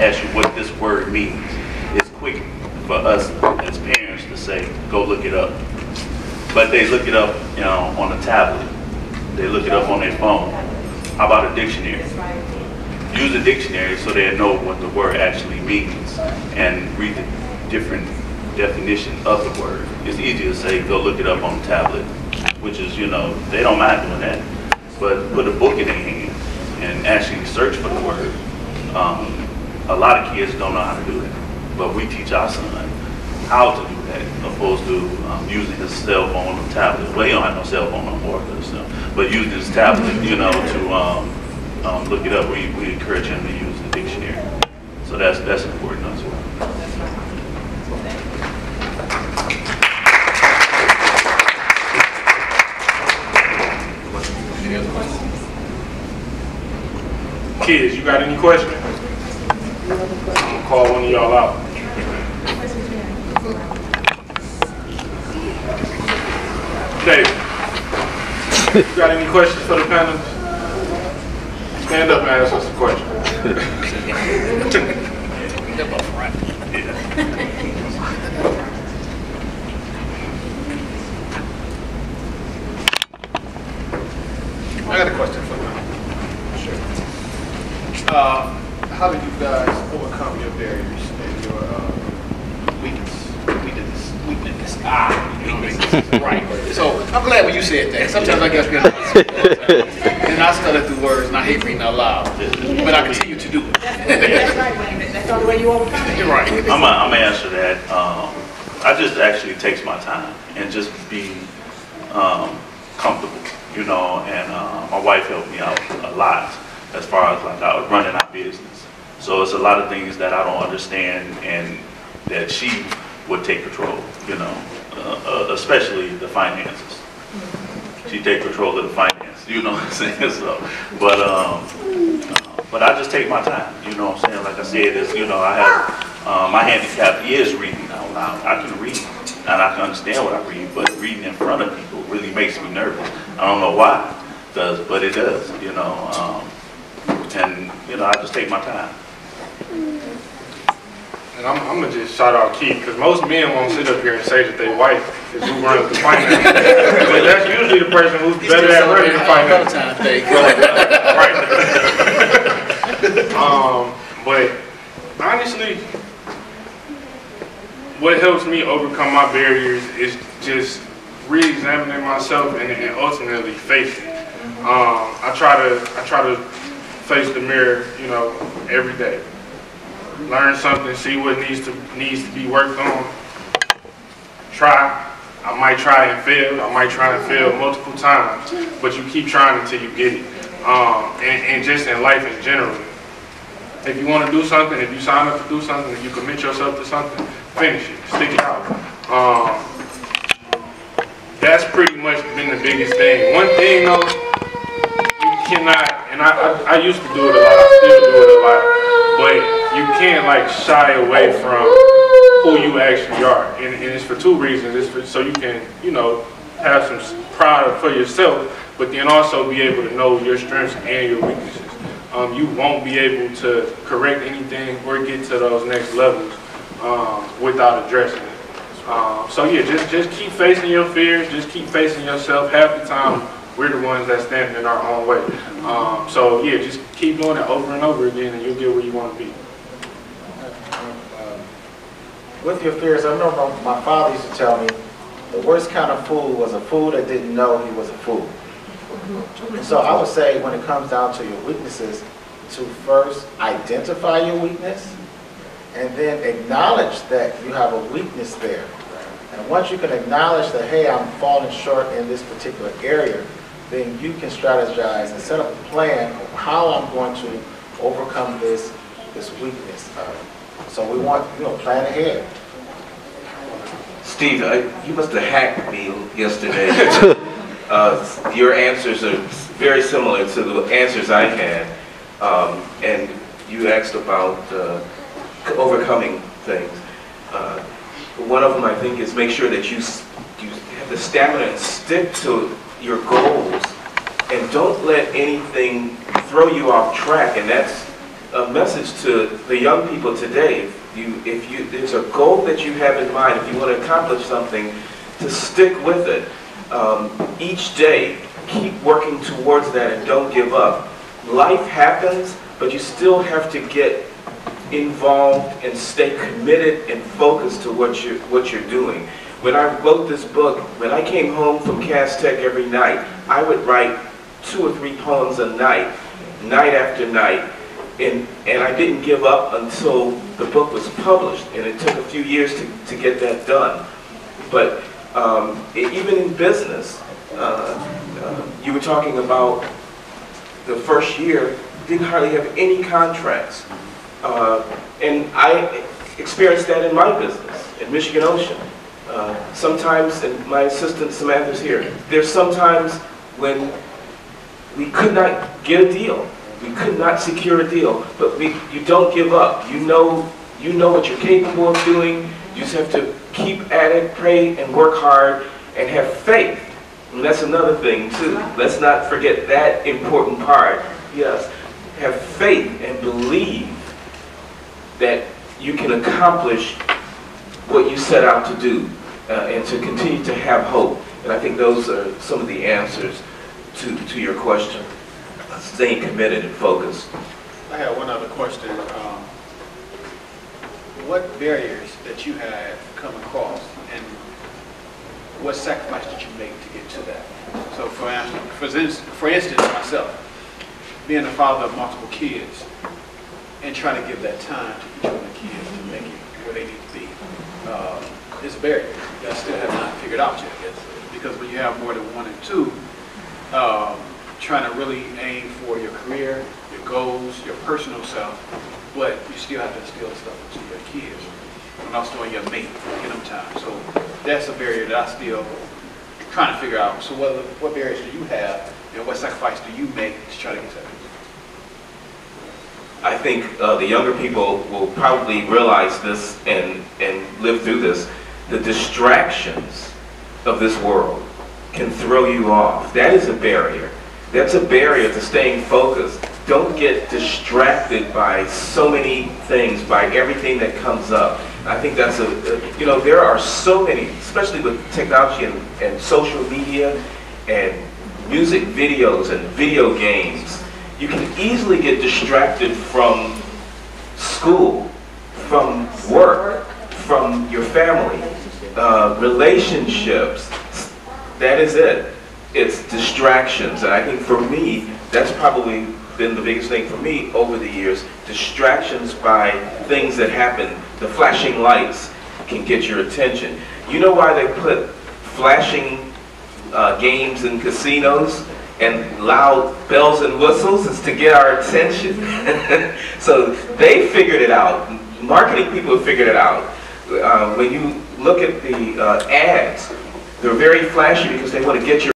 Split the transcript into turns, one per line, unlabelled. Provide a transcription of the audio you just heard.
ask you what this word means. It's quick for us as parents to say, go look it up. But they look it up, you know, on a tablet. They look it up on their phone. How about a dictionary? Use a dictionary so they know what the word actually means and read the different definition of the word. It's easy to say, go look it up on the tablet, which is, you know, they don't mind doing that. But put a book in their hand and actually search for the word. A lot of kids don't know how to do that. But we teach our son how to do that, opposed to using his cell phone or tablet. Well, he don't have no cell phone no more, but using his tablet, you know, to look it up. We encourage him to use the dictionary. So that's important as well.
Any other questions?
Kids, you got any questions? I'm gonna call one of y'all out. Dave, you got any questions for the panel? Stand up and ask us a question.
I got a question for you. Sure. How do you guys overcome your barriers and your weakness? Right. So I'm glad when you said that. Sometimes I guess and I stutter through words and I hate reading out loud, but I continue to do it.
That's right, Wayne. That's the only way you overcome it.
You're right.
I'm gonna answer that. I just actually takes my time and just be comfortable, you know. And my wife helped me out a lot as far as like I was running our business. So it's a lot of things that I don't understand and that she would take control, you know, especially the finances. She take control of the finances, you know what I'm saying? So, but I just take my time, you know what I'm saying? Like I said, it's, you know, I have, my handicap is reading out loud. I can read and I can understand what I read, but reading in front of people really makes me nervous. I don't know why it does, but it does, you know. And, you know, I just take my time.
And I'm gonna just shout out Keith, because most men won't sit up here and say that their wife is who runs the finance. But that's usually the person who's better at running the finance. Right. But honestly, what helps me overcome my barriers is just re-examining myself and ultimately facing it. I try to face the mirror, you know, every day. Learn something, see what needs to be worked on. Try. I might try and fail. I might try and fail multiple times, but you keep trying until you get it. And just in life in general, if you want to do something, if you sign up to do something, if you commit yourself to something, finish it, stick it out. That's pretty much been the biggest thing. One thing though, you cannot, and I used to do it a lot, I still do it a lot, but you can't like shy away from who you actually are. And it's for two reasons. It's so you can, you know, have some pride for yourself, but then also be able to know your strengths and your weaknesses. You won't be able to correct anything or get to those next levels without addressing it. So yeah, just keep facing your fears, just keep facing yourself. Half the time, we're the ones that stand in our own way. So yeah, just keep doing it over and over again and you'll get where you want to be.
With your fears, I remember my father used to tell me the worst kind of fool was a fool that didn't know he was a fool. And so I would say when it comes down to your weaknesses, to first identify your weakness and then acknowledge that you have a weakness there. And once you can acknowledge that, hey, I'm falling short in this particular area, then you can strategize and set up a plan of how I'm going to overcome this weakness. So we want, you know, plan ahead.
Steve, you must have hacked me yesterday. Your answers are very similar to the answers I had. And you asked about overcoming things. One of them, I think, is make sure that you have the stamina and stick to your goals and don't let anything throw you off track. And that's a message to the young people today. If there's a goal that you have in mind, if you want to accomplish something, to stick with it. Each day, keep working towards that and don't give up. Life happens, but you still have to get involved and stay committed and focused to what you're doing. When I wrote this book, when I came home from Cass Tech every night, I would write 2 or 3 poems a night, night after night, and I didn't give up until the book was published, and it took a few years to get that done. But even in business, you were talking about the first year, didn't hardly have any contracts. And I experienced that in my business, in Michigan Ocean. Sometimes, and my assistant Samantha's here, there's sometimes when we could not get a deal. We could not secure a deal, but you don't give up. You know what you're capable of doing. You just have to keep at it, pray and work hard, and have faith. And that's another thing too. Let's not forget that important part. Yes, have faith and believe that you can accomplish what you set out to do, and to continue to have hope. And I think those are some of the answers to your question. Staying committed and focused.
I have one other question. What barriers that you had come across, and what sacrifice did you make to get to that? So for instance, myself, being a father of multiple kids, and trying to give that time to each one of the kids to make it where they need to be, is a barrier that I still have not figured out yet. Because when you have more than 1 and 2, trying to really aim for your career, your goals, your personal self, but you still have to instill stuff into your kids and also in your mate, get them time. So that's a barrier that I still trying to figure out. So what barriers do you have, and what sacrifice do you make to try to get to that?
I think the younger people will probably realize this and live through this. The distractions of this world can throw you off. That is a barrier. That's a barrier to staying focused. Don't get distracted by so many things, by everything that comes up. I think that's there are so many, especially with technology and social media and music videos and video games. You can easily get distracted from school, from work, from your family, relationships. That is it. It's distractions. And I think for me, that's probably been the biggest thing for me over the years. Distractions by things that happen. The flashing lights can get your attention. You know why they put flashing games in casinos and loud bells and whistles? It's to get our attention. So they figured it out. Marketing people have figured it out. When you look at the ads, they're very flashy because they want to get your